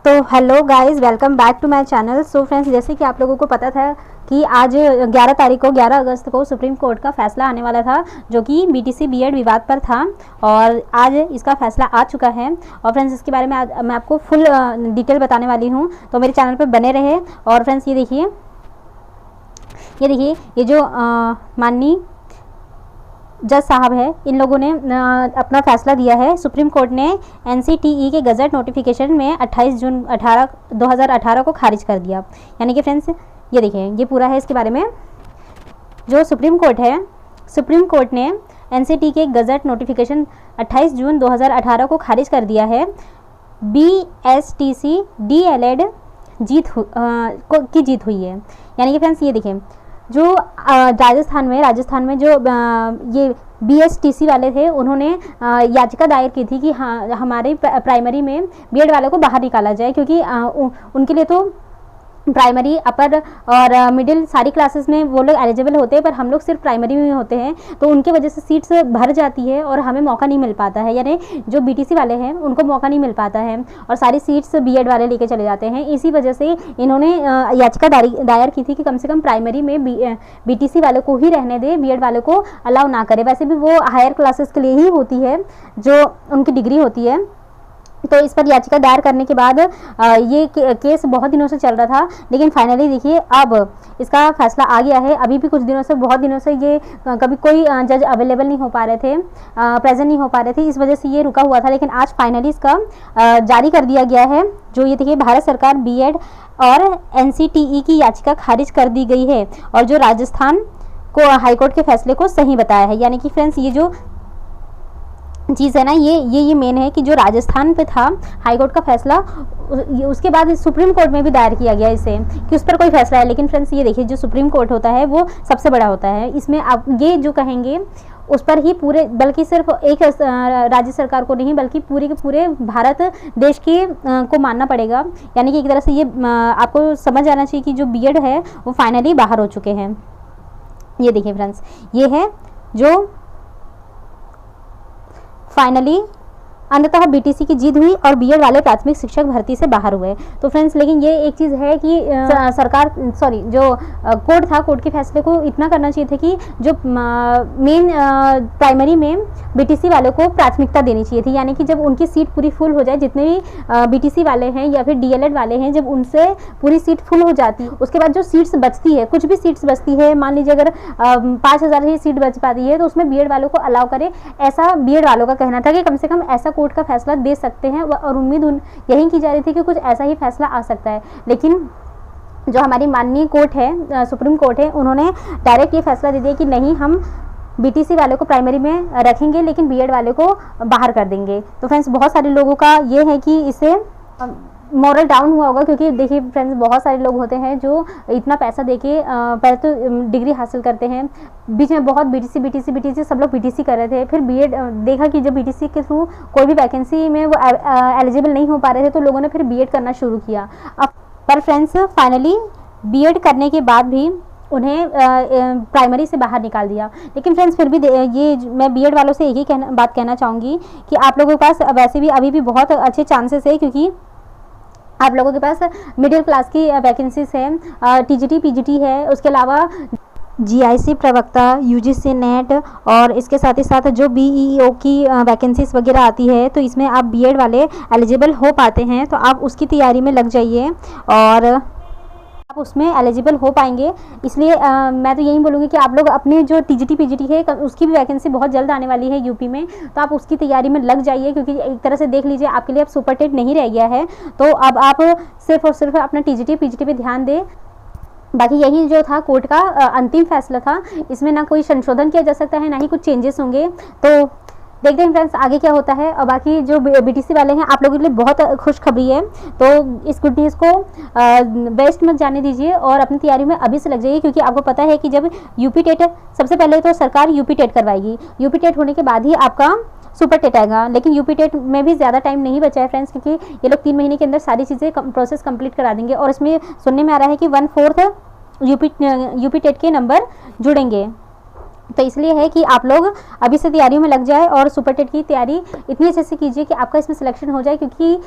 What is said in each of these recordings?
तो hello guys, welcome back to my channel. So friends, जैसे कि आप लोगों को पता था कि आज 11 अगस्त को सुप्रीम कोर्ट का फैसला आने वाला था, जो कि बीटीसी बीएड विवाद पर था और आज इसका फैसला आ चुका है। और फ्रेंड्स, इसके बारे में आज मैं आपको फुल डिटेल बताने वाली हूँ, तो मेरे चैनल पर बने रहे। और फ्रेंड्स, ये देखिए ये जो माननीय जज साहब है, इन लोगों ने अपना फैसला दिया है। सुप्रीम कोर्ट ने एनसीटीई के गजट नोटिफिकेशन में 28 जून 2018 को खारिज कर दिया। यानी कि फ्रेंड्स, ये देखिए, ये पूरा है इसके बारे में। जो सुप्रीम कोर्ट है, सुप्रीम कोर्ट ने एनसीटीई के गजट नोटिफिकेशन 28 जून 2018 को खारिज कर दिया है। बीएसटीसी डीएलएड की जीत हुई है। यानी कि फ्रेंड्स, ये देखिए, जो राजस्थान में जो ये बीएसटीसी वाले थे, उन्होंने याचिका दायर की थी कि हाँ, हमारे प्राइमरी में बीएड वालों को बाहर निकाला जाए, क्योंकि उनके लिए तो प्राइमरी, अपर और मिडिल सारी क्लासेस में वो लोग एलिजिबल होते हैं, पर हम लोग सिर्फ प्राइमरी में होते हैं, तो उनके वजह से सीट्स भर जाती है और हमें मौका नहीं मिल पाता है। यानी जो बीटीसी वाले हैं उनको मौका नहीं मिल पाता है और सारी सीट्स बीएड वाले लेके चले जाते हैं। इसी वजह से इन्होंने याचिका दायर की थी कि कम से कम प्राइमरी में बीटीसी वालों को ही रहने दे, बीएड वालों को अलाउ ना करे। वैसे भी वो हायर क्लासेस के लिए ही होती है, जो उनकी डिग्री होती है। तो इस पर याचिका दायर करने के बाद ये केस बहुत दिनों से चल रहा था, लेकिन फाइनली देखिए अब इसका फैसला आ गया है। अभी भी कुछ दिनों से, बहुत दिनों से ये कभी कोई जज अवेलेबल नहीं हो पा रहे थे, प्रेजेंट नहीं हो पा रहे थे, इस वजह से ये रुका हुआ था। लेकिन आज फाइनली इसका जारी कर दिया गया है। जो ये देखिए, भारत सरकार बीएड और एनसीटीई की याचिका खारिज कर दी गई है और जो राजस्थान को हाईकोर्ट के फैसले को सही बताया है। यानी कि फ्रेंड्स, ये जो चीज़ है ना, ये मेन है कि जो राजस्थान पे था हाईकोर्ट का फैसला, उसके बाद सुप्रीम कोर्ट में भी दायर किया गया इसे कि उस पर कोई फैसला है। लेकिन फ्रेंड्स, ये देखिए, जो सुप्रीम कोर्ट होता है वो सबसे बड़ा होता है। इसमें आप ये जो कहेंगे उस पर ही पूरे, बल्कि सिर्फ एक राज्य सरकार को नहीं, बल्कि पूरे के पूरे भारत देश के को मानना पड़ेगा। यानी कि एक तरह से ये आपको समझ आना चाहिए कि जो बीएड है वो फाइनली बाहर हो चुके हैं। ये देखिए फ्रेंड्स, ये है जो फाइनली अंततः बीटीसी की जीत हुई और बीएड वाले प्राथमिक शिक्षक भर्ती से बाहर हुए। तो फ्रेंड्स, लेकिन ये एक चीज़ है कि जो कोर्ट था, कोर्ट के फैसले को इतना करना चाहिए था कि जो मेन प्राइमरी में बीटीसी वालों को प्राथमिकता देनी चाहिए थी। यानी कि जब उनकी सीट पूरी फुल हो जाए, जितने भी बीटीसी वाले हैं या फिर डीएलएड वाले हैं, जब उनसे पूरी सीट फुल हो जाती है, उसके बाद जो सीट्स बचती है, कुछ भी सीट्स बचती है, मान लीजिए अगर 5000 ही सीट बच पाती है, तो उसमें बीएड वालों को अलाउ करे। ऐसा बीएड वालों का कहना था कि कम से कम ऐसा कोर्ट का फैसला दे सकते हैं और उम्मीद यही की जा रही थी कि कुछ ऐसा ही फैसला आ सकता है। लेकिन जो हमारी माननीय कोर्ट है, सुप्रीम कोर्ट है, उन्होंने डायरेक्ट ये फैसला दे दिया कि नहीं, हम बीटीसी वाले को प्राइमरी में रखेंगे लेकिन बीएड वाले को बाहर कर देंगे। तो फ्रेंड्स, बहुत सारे लोगों का ये है कि इससे मॉरल डाउन हुआ होगा, क्योंकि देखिए फ्रेंड्स, बहुत सारे लोग होते हैं जो इतना पैसा देके पहले तो डिग्री हासिल करते हैं, बीच में बहुत बीटीसी सब लोग बीटीसी कर रहे थे, फिर बीएड देखा कि जब बीटीसी के थ्रू कोई भी वैकेंसी में वो एलिजिबल नहीं हो पा रहे थे, तो लोगों ने फिर बीएड करना शुरू किया। अब पर फ्रेंड्स, फाइनली बीएड करने के बाद भी उन्हें प्राइमरी से बाहर निकाल दिया। लेकिन फ्रेंड्स, फिर भी ये मैं बीएड वालों से एक ही बात कहना चाहूँगी कि आप लोगों के पास वैसे भी अभी भी बहुत अच्छे चांसेस है, क्योंकि आप लोगों के पास मिडिल क्लास की वैकेंसीज है, टीजीटी पीजीटी है, उसके अलावा जीआईसी प्रवक्ता, यूजीसी नेट और इसके साथ ही साथ जो बीईओ की वैकेंसीज वगैरह आती है, तो इसमें आप बीएड वाले एलिजिबल हो पाते हैं। तो आप उसकी तैयारी में लग जाइए और आप उसमें एलिजिबल हो पाएंगे। इसलिए मैं तो यही बोलूँगी कि आप लोग अपने जो टीजीटी पीजीटी है, उसकी भी वैकेंसी बहुत जल्द आने वाली है यूपी में, तो आप उसकी तैयारी में लग जाइए। क्योंकि एक तरह से देख लीजिए, आपके लिए अब सुपर टेट नहीं रह गया है, तो अब आप सिर्फ और सिर्फ अपना टीजीटी पीजीटी पे ध्यान दें। बाकी यही जो था कोर्ट का अंतिम फैसला था, इसमें ना कोई संशोधन किया जा सकता है, ना ही कुछ चेंजेस होंगे। तो देखते हैं फ्रेंड्स आगे क्या होता है। और बाकी जो बीटीसी वाले हैं, आप लोगों के लिए बहुत खुशखबरी है, तो इस गुड न्यूज़ को वेस्ट मत जाने दीजिए और अपनी तैयारी में अभी से लग जाइए। क्योंकि आपको पता है कि जब यूपी टेट, सबसे पहले तो सरकार यूपी टेट करवाएगी, यूपी टेट होने के बाद ही आपका सुपर टेट आएगा। लेकिन यूपी टेट में भी ज़्यादा टाइम नहीं बचा है फ्रेंड्स, क्योंकि ये लोग 3 महीने के अंदर सारी चीज़ें प्रोसेस कंप्लीट करा देंगे। और इसमें सुनने में आ रहा है कि 1/4 यूपी टेट के नंबर जुड़ेंगे। तो इसलिए है कि आप लोग अभी से तैयारियों में लग जाए और सुपर टेट की तैयारी इतनी अच्छे से कीजिए कि आपका इसमें सिलेक्शन हो जाए। क्योंकि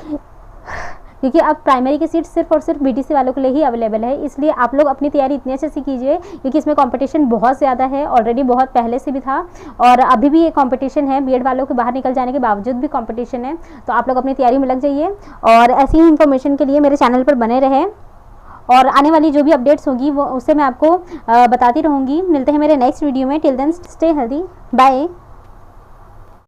क्योंकि अब प्राइमरी की सीट सिर्फ और सिर्फ बीटीसी वालों के लिए ही अवेलेबल है। इसलिए आप लोग अपनी तैयारी इतने अच्छे से कीजिए, क्योंकि इसमें कंपटीशन बहुत ज़्यादा है, ऑलरेडी बहुत पहले से भी था और अभी भी ये कंपटीशन है। बीएड वालों के बाहर निकल जाने के बावजूद भी कंपटीशन है, तो आप लोग अपनी तैयारी में लग जाइए और ऐसी ही इन्फॉर्मेशन के लिए मेरे चैनल पर बने रहें और आने वाली जो भी अपडेट्स होगी वो उससे मैं आपको बताती रहूँगी। मिलते हैं मेरे नेक्स्ट वीडियो में। Till then stay healthy, bye.